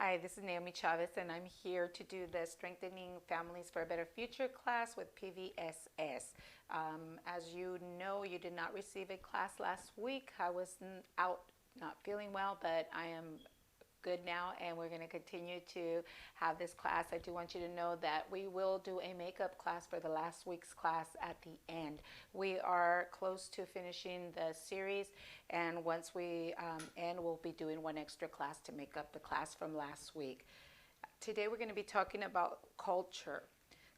Hi, this is Naomi Chavez, and I'm here to do the Strengthening Families for a Better Future class with PVSS. As you know, you did not receive a class last week. I was out not feeling well, but I am good now, and we're going to continue to have this class. I do want you to know that we will do a makeup class for the last week's class at the end. We are close to finishing the series, and once we end, we'll be doing one extra class to make up the class from last week. Today we're going to be talking about culture.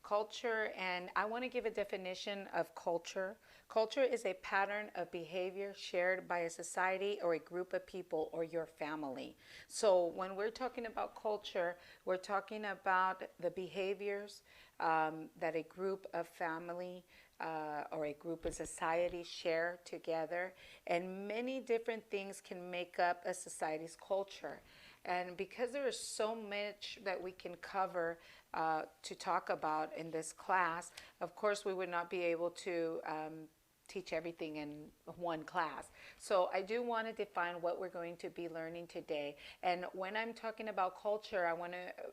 Culture, and I want to give a definition of culture. Culture is a pattern of behavior shared by a society or a group of people or your family. So when we're talking about culture, we're talking about the behaviors that a group of family or a group of society share together, and many different things can make up a society's culture. And because there is so much that we can cover to talk about in this class, of course, we would not be able to teach everything in one class. So I do want to define what we're going to be learning today. And when I'm talking about culture,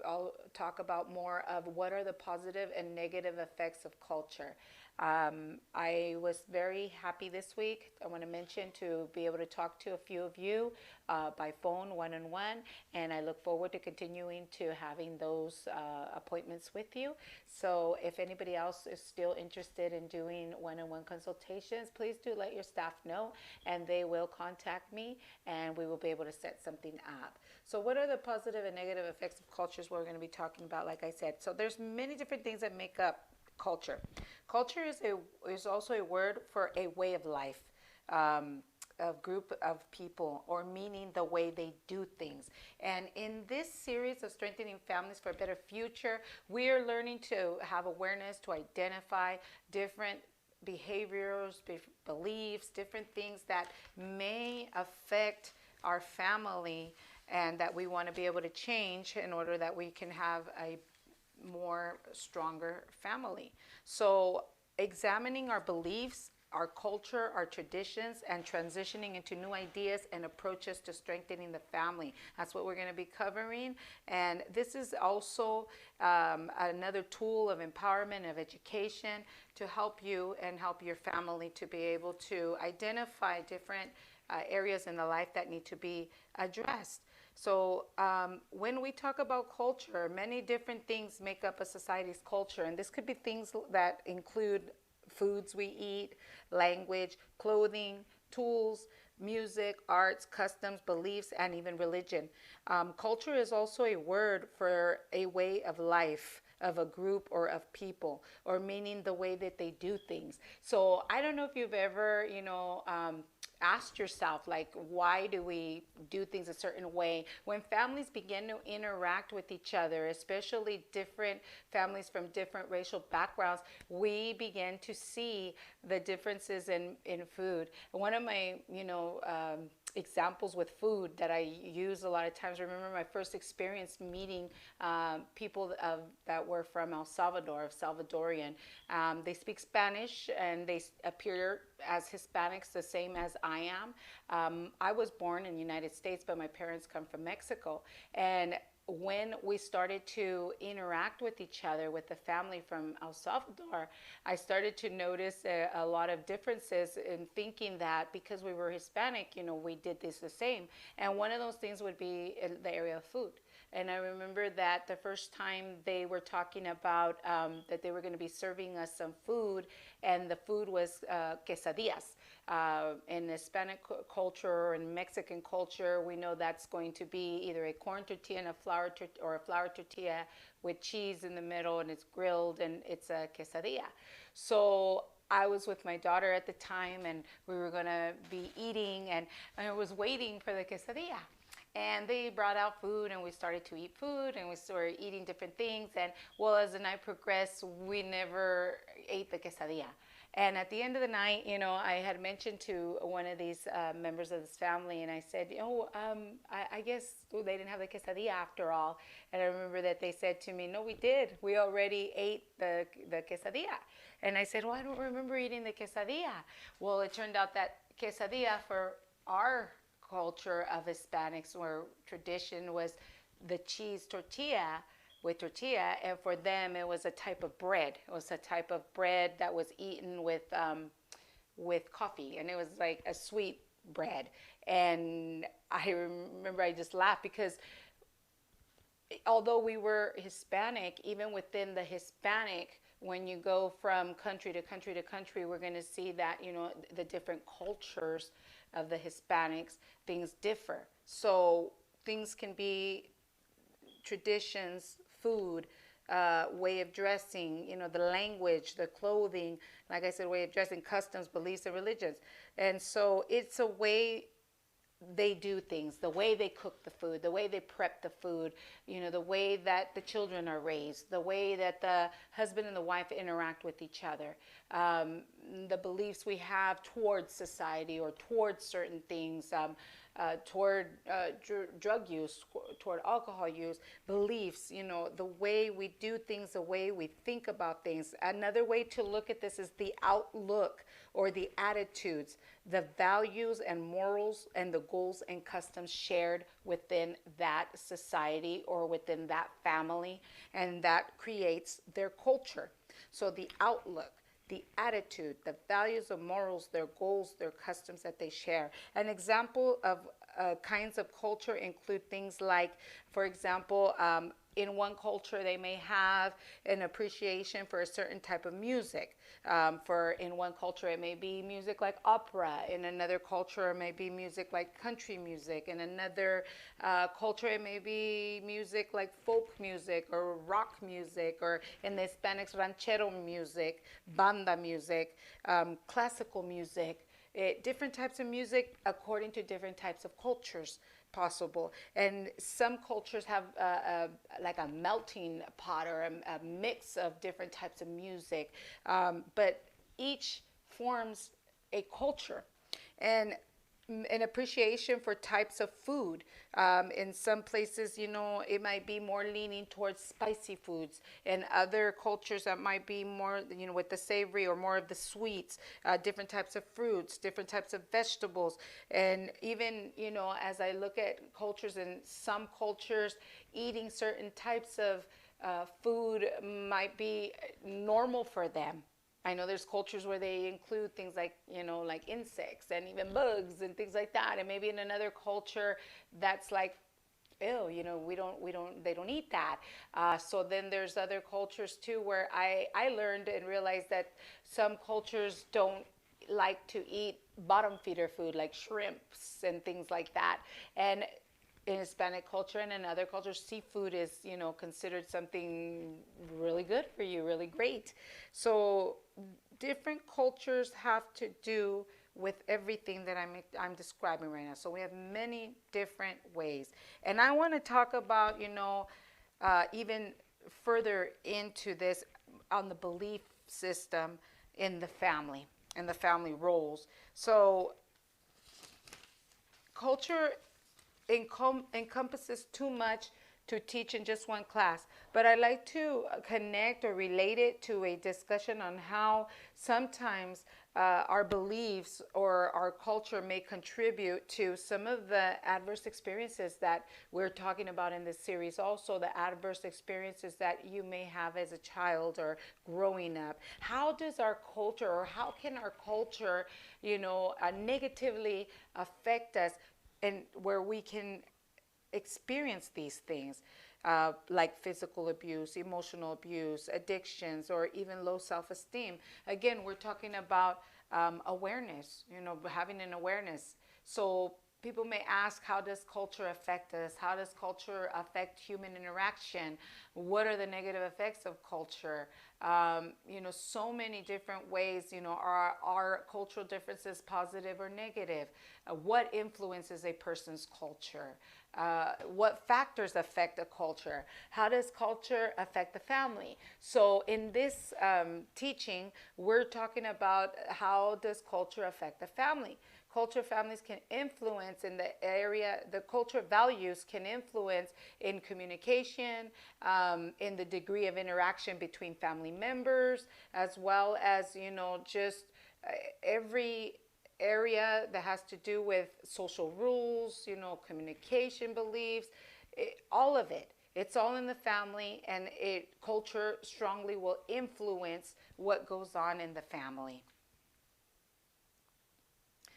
I'll talk about more of what are the positive and negative effects of culture. I was very happy this week, I want to mention, to be able to talk to a few of you by phone, one-on-one, and I look forward to continuing to having those appointments with you. So if anybody else is still interested in doing one-on-one consultations, please do let your staff know, and they will contact me, and we will be able to set something up. So what are the positive and negative effects of cultures we're going to be talking about, like I said? So there's many different things that make up culture. Culture is also a word for a way of life, a group of people, or meaning the way they do things. And in this series of Strengthening Families for a Better Future, we are learning to have awareness to identify different behaviors, beliefs, different things that may affect our family and that we want to be able to change in order that we can have a more stronger family. So examining our beliefs, our culture, our traditions, and transitioning into new ideas and approaches to strengthening the family. That's what we're going to be covering. And this is also another tool of empowerment, of education, to help you and help your family to be able to identify different areas in the life that need to be addressed. So when we talk about culture, many different things make up a society's culture. And this could be things that include foods we eat, language, clothing, tools, music, arts, customs, beliefs, and even religion. Culture is also a word for a way of life of a group or of people, or meaning the way that they do things. So I don't know if you've ever, asked yourself, like, why do we do things a certain way? When families begin to interact with each other, especially different families from different racial backgrounds, we begin to see the differences in food. One of my, examples with food that I use a lot of times, remember my first experience meeting people that were from El Salvador, of Salvadorian. They speak Spanish and they appear as Hispanics the same as I am. I was born in the United States, but my parents come from Mexico. And when we started to interact with each other, with the family from El Salvador, I started to notice a lot of differences in thinking that because we were Hispanic, we did this the same. And one of those things would be in the area of food. And I remember that the first time they were talking about that they were going to be serving us some food, and the food was quesadillas. In Hispanic culture or in Mexican culture, we know that's going to be either a corn tortilla and a flour tortilla with cheese in the middle, and it's grilled, and it's a quesadilla. So I was with my daughter at the time, and we were going to be eating, and I was waiting for the quesadilla. And they brought out food, and we started to eat food, and we started eating different things. And well, as the night progressed, we never ate the quesadilla. And at the end of the night, I had mentioned to one of these members of this family, and I said, I guess they didn't have the quesadilla after all. And I remember that they said to me, no, we did. We already ate the quesadilla. And I said, well, I don't remember eating the quesadilla. Well, it turned out that quesadilla for our culture of Hispanics, where tradition was the cheese tortilla with tortilla, and for them it was a type of bread. It was a type of bread that was eaten with coffee, and it was like a sweet bread. And I remember I just laughed because although we were Hispanic, even within the Hispanic, when you go from country to country to country, we're going to see that, the different cultures of the Hispanics, things differ. So things can be traditions, food, way of dressing, the language, the clothing, like I said, way of dressing, customs, beliefs, and religions. And so it's a way they do things, the way they cook the food, the way they prep the food, the way that the children are raised, the way that the husband and the wife interact with each other, the beliefs we have towards society or towards certain things, toward drug use, toward alcohol use, beliefs, the way we do things, the way we think about things. Another way to look at this is the outlook or the attitudes, the values and morals and the goals and customs shared within that society or within that family, and that creates their culture. So the outlook, the attitude, the values, the morals, their goals, their customs that they share. An example of kinds of culture include things like, for example, in one culture they may have an appreciation for a certain type of music. In one culture it may be music like opera. In another culture it may be music like country music. In another culture it may be music like folk music or rock music, or in the Hispanics, ranchero music, banda music, classical music. Different types of music according to different types of cultures possible. And some cultures have like a melting pot or a mix of different types of music, but each forms a culture. And an appreciation for types of food. In some places, it might be more leaning towards spicy foods. In other cultures, that might be more, with the savory or more of the sweets, different types of fruits, different types of vegetables. And even, as I look at cultures, in some cultures, eating certain types of food might be normal for them. I know there's cultures where they include things like, like insects and even bugs and things like that. And maybe in another culture that's like, ew, they don't eat that. So then there's other cultures too where I learned and realized that some cultures don't like to eat bottom feeder food like shrimps and things like that. And in Hispanic culture and in other cultures, seafood is, considered something really good for you, really great. So different cultures have to do with everything that I'm describing right now. So we have many different ways. And I want to talk about, even further into this on the belief system in the family and the family roles. So culture encompasses too much to teach in just one class. But I like to connect or relate it to a discussion on how sometimes our beliefs or our culture may contribute to some of the adverse experiences that we're talking about in this series. Also, the adverse experiences that you may have as a child or growing up. How does our culture, or how can our culture, negatively affect us, and where we can experience these things, like physical abuse, emotional abuse, addictions, or even low self-esteem. Again, we're talking about awareness, having an awareness. So people may ask, how does culture affect us? How does culture affect human interaction? What are the negative effects of culture? So many different ways, are cultural differences positive or negative? What influences a person's culture? What factors affect a culture? How does culture affect the family? So in this teaching, we're talking about how does culture affect the family. Culture families can influence in the area, the culture values can influence in communication, in the degree of interaction between family members, as well as, just every area that has to do with social rules, communication beliefs. all of it. It's all in the family, and culture strongly will influence what goes on in the family.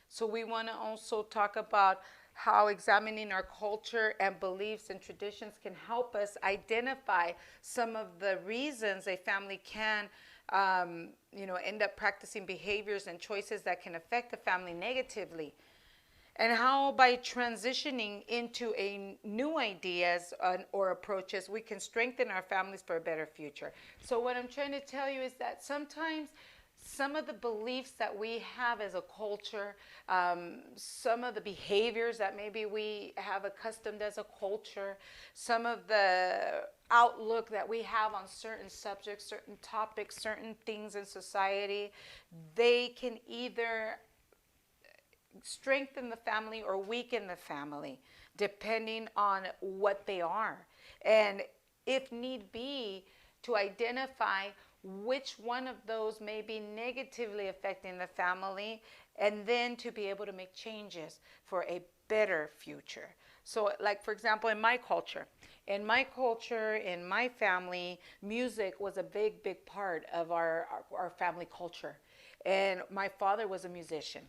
So we want to also talk about how examining our culture and beliefs and traditions can help us identify some of the reasons a family can, end up practicing behaviors and choices that can affect the family negatively, and how by transitioning into a new ideas or approaches we can strengthen our families for a better future. So what I'm trying to tell you is that sometimes some of the beliefs that we have as a culture, some of the behaviors that maybe we have accustomed as a culture, some of the outlook that we have on certain subjects, certain topics, certain things in society, they can either strengthen the family or weaken the family, depending on what they are. And if need be, to identify which one of those may be negatively affecting the family, and then to be able to make changes for a better future. So, like, for example, in my culture, in my family, music was a big part of our family culture. And my father was a musician.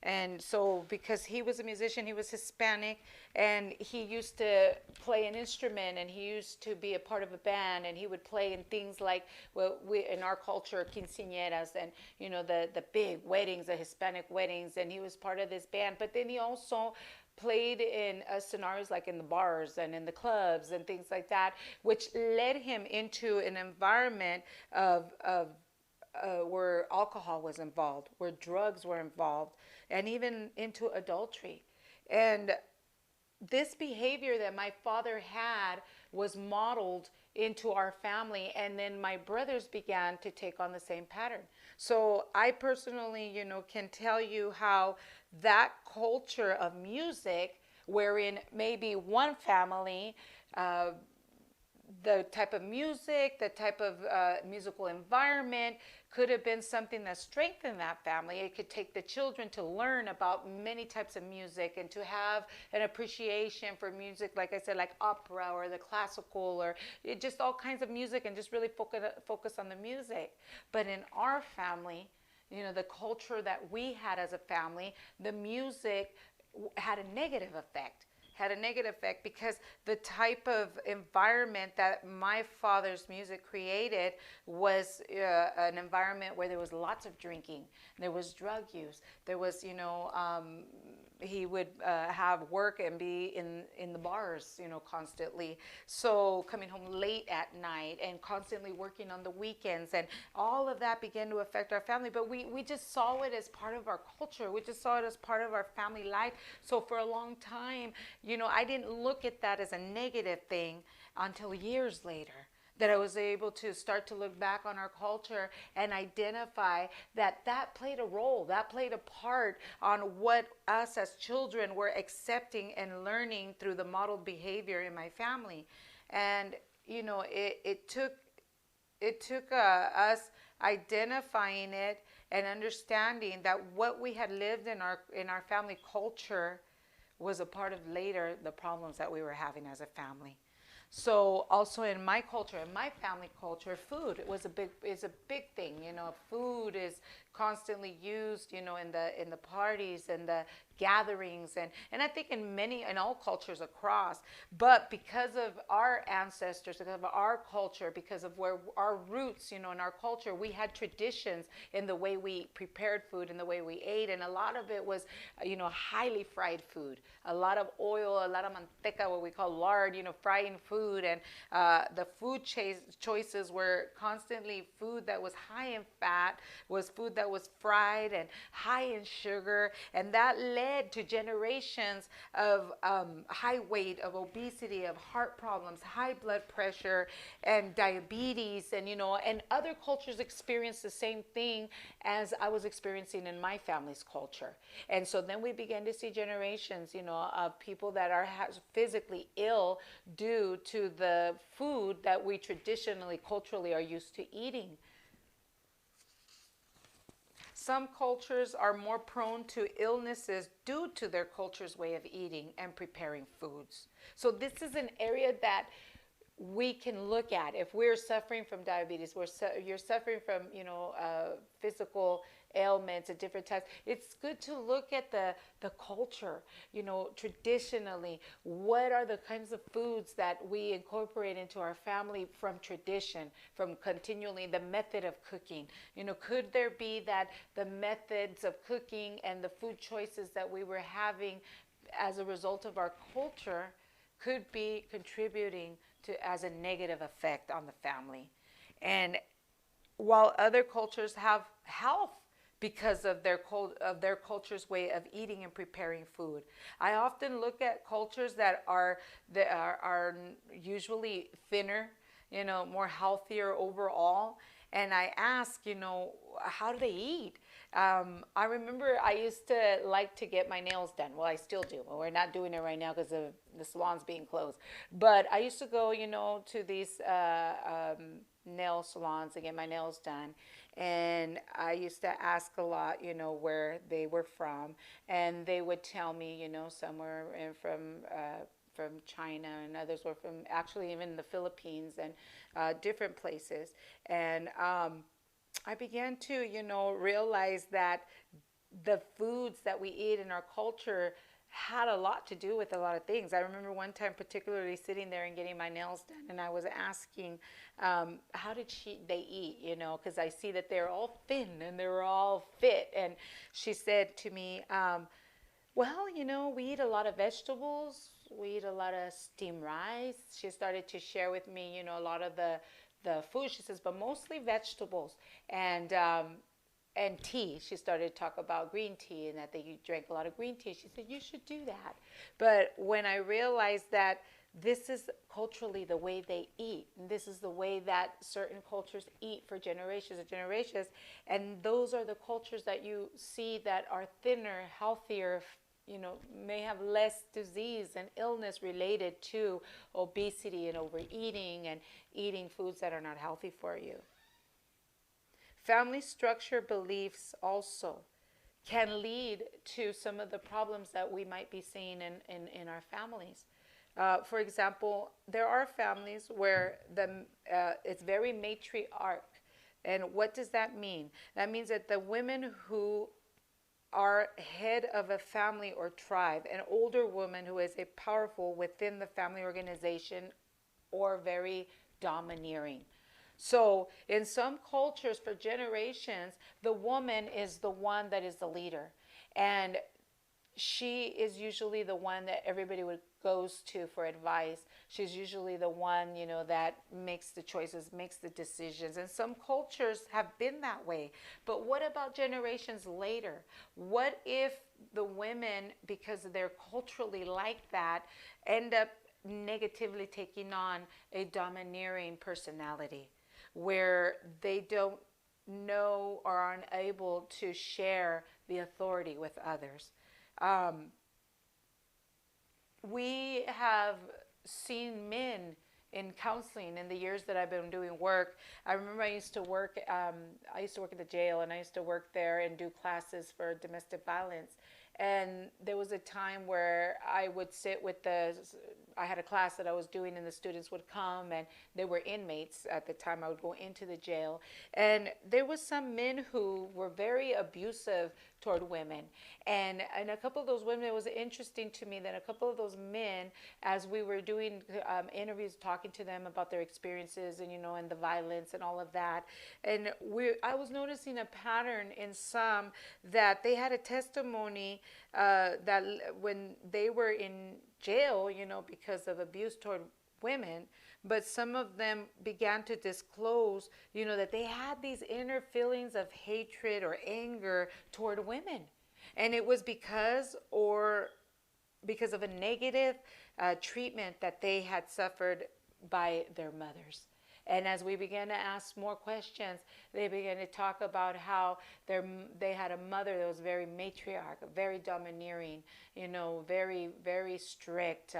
And so, because he was a musician, he was Hispanic, and he used to play an instrument, and he used to be a part of a band, and he would play in things like, well, we in our culture, quinceañeras, and the big weddings, the Hispanic weddings, and he was part of this band. But then he also played in scenarios like in the bars and in the clubs and things like that, which led him into an environment of where alcohol was involved, where drugs were involved, and even into adultery. And this behavior that my father had was modeled into our family, and then my brothers began to take on the same pattern. So I personally, can tell you how that culture of music, wherein maybe one family, the type of music, the type of musical environment could have been something that strengthened that family. It could take the children to learn about many types of music and to have an appreciation for music, like I said, like opera or the classical or just all kinds of music, and just really focus on the music. But in our family, the culture that we had as a family, the music had a negative effect. Because the type of environment that my father's music created was an environment where there was lots of drinking, there was drug use, there was, he would have work and be in the bars, constantly. So coming home late at night and constantly working on the weekends, and all of that began to affect our family. But we just saw it as part of our culture. We just saw it as part of our family life. So for a long time, I didn't look at that as a negative thing until years later, that I was able to start to look back on our culture and identify that played a role, that played a part on what us as children were accepting and learning through the modeled behavior in my family. And it took us identifying it and understanding that what we had lived in our family culture was a part of later the problems that we were having as a family. So also in my culture, in my family culture, food is a big thing. Food is constantly used, in the parties and the gatherings, and I think in all cultures across. But because of our ancestors, because of our culture, because of where our roots, in our culture, we had traditions in the way we prepared food and the way we ate, and a lot of it was, highly fried food, a lot of oil, a lot of manteca, what we call lard, frying food, and the food choices were constantly food that was high in fat, was food that was fried and high in sugar, and that led to generations of high weight, of obesity, of heart problems, high blood pressure, and diabetes, and and other cultures experienced the same thing as I was experiencing in my family's culture. And so then we began to see generations, of people that are physically ill due to the food that we traditionally, culturally are used to eating. Some cultures are more prone to illnesses due to their culture's way of eating and preparing foods. So this is an area that we can look at. If we're suffering from diabetes, you're suffering from, physical ailments at different times, it's good to look at the culture. Traditionally, what are the kinds of foods that we incorporate into our family from tradition, from continually the method of cooking? Could there be that the methods of cooking and the food choices that we were having as a result of our culture could be contributing to as a negative effect on the family? And while other cultures have health because of their culture's way of eating and preparing food, I often look at cultures that are usually thinner, more healthier overall, and I ask, how do they eat? I remember I used to like to get my nails done. Well, I still do. Well, we're not doing it right now because of the salon's being closed. But I used to go, to these nail salons and get my nails done. And I used to ask a lot, where they were from. And they would tell me, some were from China, and others were from actually even the Philippines and different places. And I began to, realize that the foods that we eat in our culture had a lot to do with a lot of things. I remember one time particularly sitting there and getting my nails done, and I was asking, how did they eat, because I see that they're all thin and they're all fit. And she said to me, well, we eat a lot of vegetables. We eat a lot of steamed rice. She started to share with me, a lot of the food. She says, but mostly vegetables and tea. She started to talk about green tea and that they drank a lot of green tea. She said, you should do that. But when I realized that this is culturally the way they eat, and this is the way that certain cultures eat for generations and generations, and those are the cultures that you see that are thinner, healthier, may have less disease and illness related to obesity and overeating and eating foods that are not healthy for you. Family structure beliefs also can lead to some of the problems that we might be seeing in our families. For example, there are families where it's very matriarch. And what does that mean? That means that the women who are head of a family or tribe, an older woman who is a powerful within the family organization or very domineering. So in some cultures for generations, the woman is the one that is the leader. And she is usually the one that everybody goes to for advice. She's usually the one, that makes the choices, makes the decisions. And some cultures have been that way. But what about generations later? What if the women, because they're culturally like that, end up negatively taking on a domineering personality where they don't know or are unable to share the authority with others? We have seen men in counseling in the years that I've been doing work. I remember I used to work in the jail, and I used to work there and do classes for domestic violence. And there was a time where I would sit with I had a class that I was doing, and the students would come, and they were inmates at the time. I would go into the jail, and there was some men who were very abusive toward women. And a couple of those women, it was interesting to me that a couple of those men, as we were doing interviews, talking to them about their experiences and, and the violence and all of that, and I was noticing a pattern in some that they had a testimony that when they were in jail, because of abuse toward women, but some of them began to disclose, that they had these inner feelings of hatred or anger toward women. And it was because of a negative treatment that they had suffered by their mothers. And as we began to ask more questions, they began to talk about how they had a mother that was very matriarch, very domineering, very, very strict,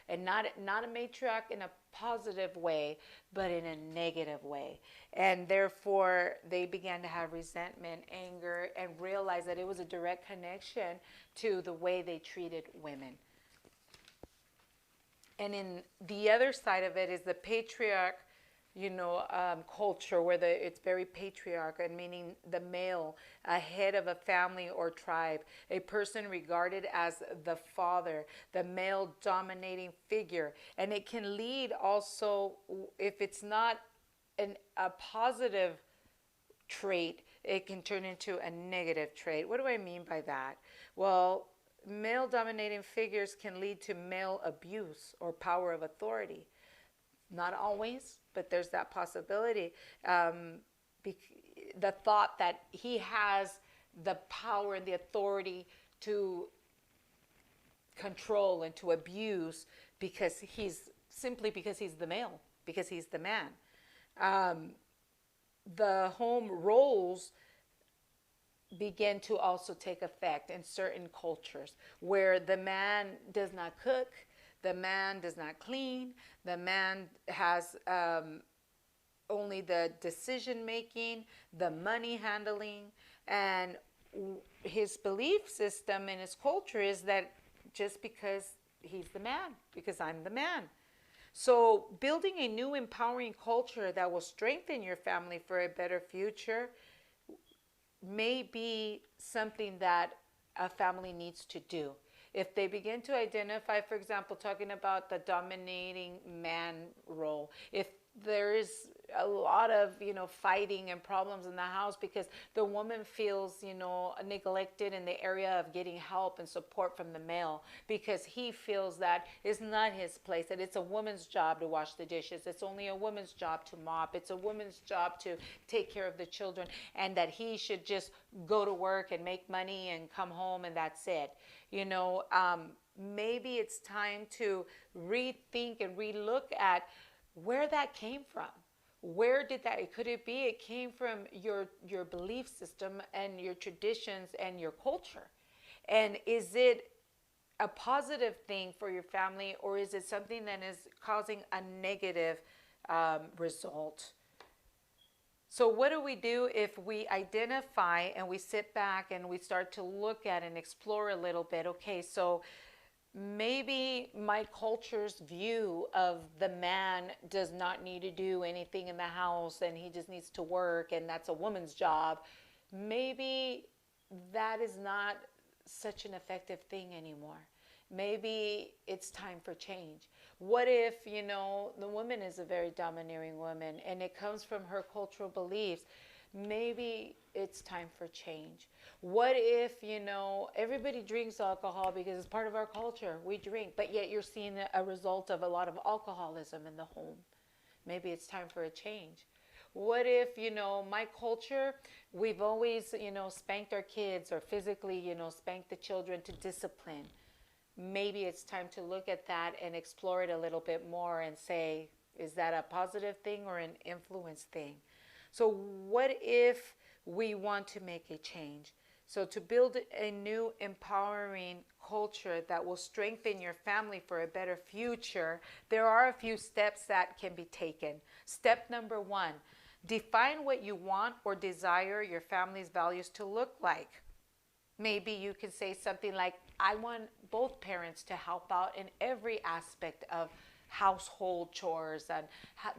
and not a matriarch in a positive way, but in a negative way. And therefore, they began to have resentment, anger, and realize that it was a direct connection to the way they treated women. And in the other side of it is the patriarch, culture where it's very patriarchal, meaning the male, a head of a family or tribe, a person regarded as the father, the male dominating figure. And it can lead also, if it's not a positive trait, it can turn into a negative trait. What do I mean by that? Well, male dominating figures can lead to male abuse or power of authority. Not always, but there's that possibility. The thought that he has the power and the authority to control and to abuse because he's the male, because he's the man. The home roles begin to also take effect in certain cultures where the man does not cook, the man does not clean, the man has only the decision making, the money handling, and his belief system and his culture is that just because he's the man, because I'm the man. So building a new empowering culture that will strengthen your family for a better future may be something that a family needs to do. If they begin to identify, for example, talking about the dominating man role, if there is a lot of, fighting and problems in the house because the woman feels, neglected in the area of getting help and support from the male because he feels that it's not his place, that it's a woman's job to wash the dishes. It's only a woman's job to mop. It's a woman's job to take care of the children, and that he should just go to work and make money and come home and that's it. Maybe it's time to rethink and relook at where that came from. Where did that, could it be it came from your belief system and your traditions and your culture? And is it a positive thing for your family, or is it something that is causing a negative result? So what do we do if we identify and we sit back and we start to look at and explore a little bit? Okay, so maybe my culture's view of the man does not need to do anything in the house and he just needs to work and that's a woman's job. Maybe that is not such an effective thing anymore. Maybe it's time for change. What if, the woman is a very domineering woman and it comes from her cultural beliefs? Maybe it's time for change. What if, everybody drinks alcohol because it's part of our culture. We drink, but yet you're seeing a result of a lot of alcoholism in the home. Maybe it's time for a change. What if, my culture, we've always, spanked our kids or physically, spanked the children to discipline. Maybe it's time to look at that and explore it a little bit more and say, is that a positive thing or an influence thing? So what if we want to make a change? So to build a new empowering culture that will strengthen your family for a better future, there are a few steps that can be taken. Step number 1, define what you want or desire your family's values to look like. Maybe you can say something like, I want both parents to help out in every aspect of household chores and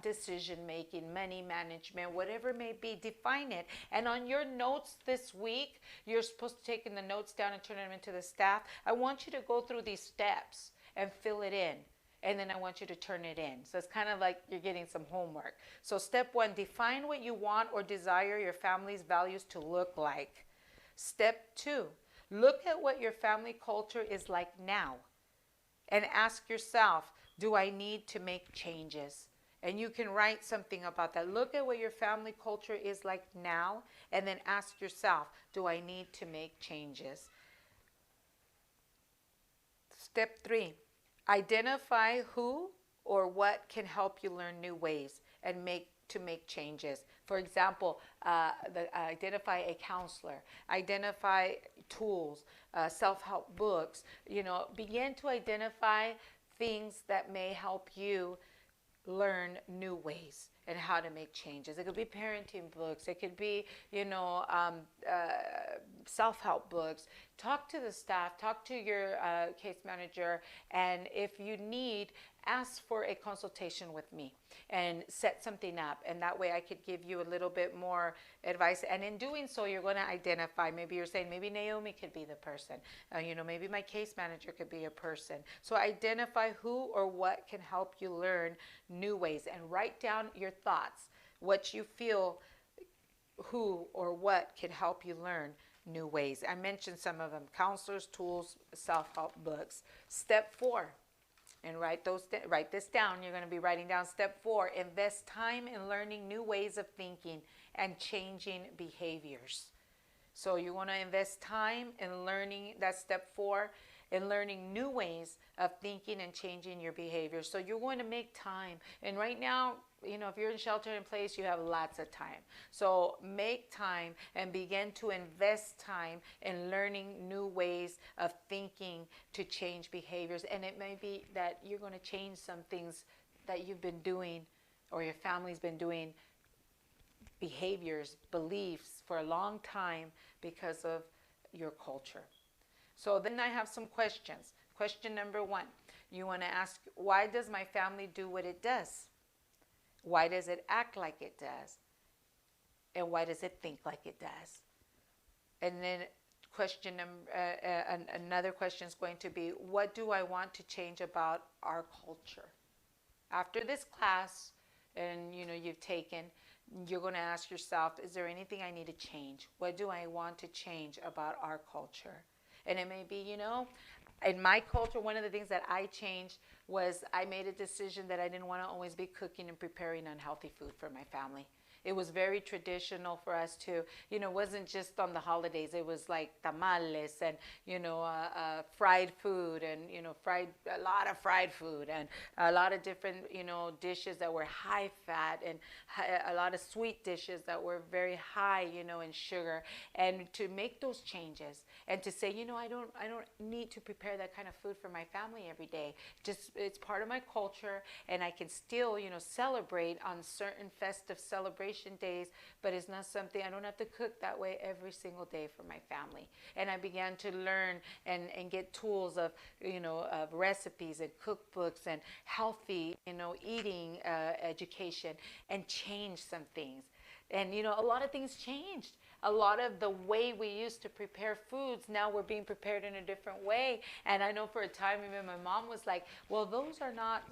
decision making, money management, whatever it may be. Define it. And on your notes this week, you're supposed to take the notes down and turn them into the staff. I want you to go through these steps and fill it in. And then I want you to turn it in. So it's kind of like you're getting some homework. So step 1, define what you want or desire your family's values to look like. Step 2, look at what your family culture is like now and ask yourself, do I need to make changes? And you can write something about that. Look at what your family culture is like now and then ask yourself, do I need to make changes? Step 3, identify who or what can help you learn new ways and make changes. For example, identify a counselor, identify tools, self-help books. Begin to identify things that may help you learn new ways and how to make changes. It could be parenting books. It could be, self-help books. Talk to the staff. Talk to your case manager. And if you need, ask for a consultation with me and set something up. And that way I could give you a little bit more advice. And in doing so, you're going to identify, maybe you're saying, maybe Naomi could be the person. Maybe my case manager could be a person. So identify who or what can help you learn new ways, and write down your thoughts, what you feel, who or what can help you learn new ways. I mentioned some of them: counselors, tools, self-help books. Step 4, and write this down. You're going to be writing down step 4: invest time in learning new ways of thinking and changing behaviors. So you want to invest time in learning, that's step 4, in learning new ways of thinking and changing your behavior. So you're going to make time. And right now, if you're in shelter in place, you have lots of time. So make time and begin to invest time in learning new ways of thinking to change behaviors. And it may be that you're going to change some things that you've been doing or your family's been doing, behaviors, beliefs for a long time because of your culture. So then I have some questions. Question number 1, you want to ask, why does my family do what it does? Why does it act like it does? And why does it think like it does? And then another question is going to be, what do I want to change about our culture? After this class, and you've taken, you're going to ask yourself, is there anything I need to change? What do I want to change about our culture? And it may be, in my culture, one of the things that I changed was I made a decision that I didn't want to always be cooking and preparing unhealthy food for my family. It was very traditional for us to, it wasn't just on the holidays. It was like tamales and, fried food and, a lot of fried food and a lot of different, dishes that were high fat and a lot of sweet dishes that were very high, in sugar. And to make those changes and to say, I don't need to prepare that kind of food for my family every day. Just, it's part of my culture, and I can still, celebrate on certain festive celebrations days, but it's not something, I don't have to cook that way every single day for my family. And I began to learn and get tools of, of recipes and cookbooks and healthy, eating education, and change some things. And, a lot of things changed. A lot of the way we used to prepare foods, now we're being prepared in a different way. And I know for a time, even my mom was like, well, those are not,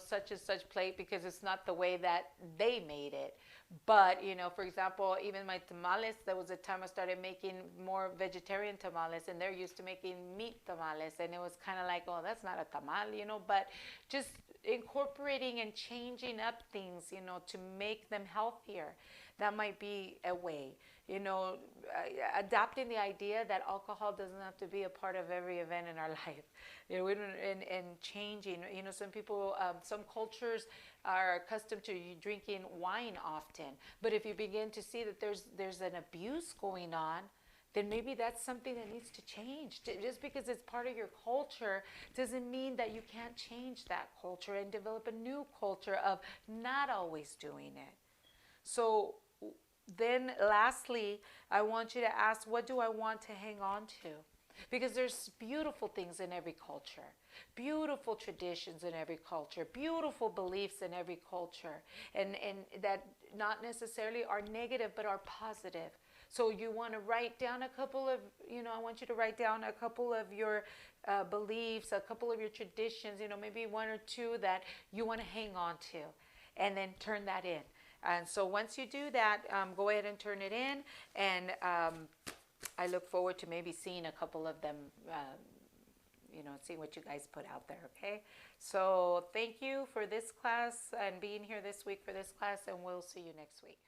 such and such plate because it's not the way that they made it. But, for example, even my tamales, there was a time I started making more vegetarian tamales, and they're used to making meat tamales. And it was kind of like, oh, that's not a tamal, but just incorporating and changing up things, to make them healthier. That might be a way, adopting the idea that alcohol doesn't have to be a part of every event in our life. And changing, some people, some cultures are accustomed to drinking wine often. But if you begin to see that there's an abuse going on, then maybe that's something that needs to change. Just because it's part of your culture doesn't mean that you can't change that culture and develop a new culture of not always doing it. So then lastly, I want you to ask, what do I want to hang on to? Because there's beautiful things in every culture, beautiful traditions in every culture, beautiful beliefs in every culture, and that not necessarily are negative, but are positive. So you want to write down a couple of, I want you to write down a couple of your beliefs, a couple of your traditions, maybe 1 or 2 that you want to hang on to, and then turn that in. And so once you do that, go ahead and turn it in, and I look forward to maybe seeing a couple of them, seeing what you guys put out there, okay? So thank you for this class and being here this week for this class, and we'll see you next week.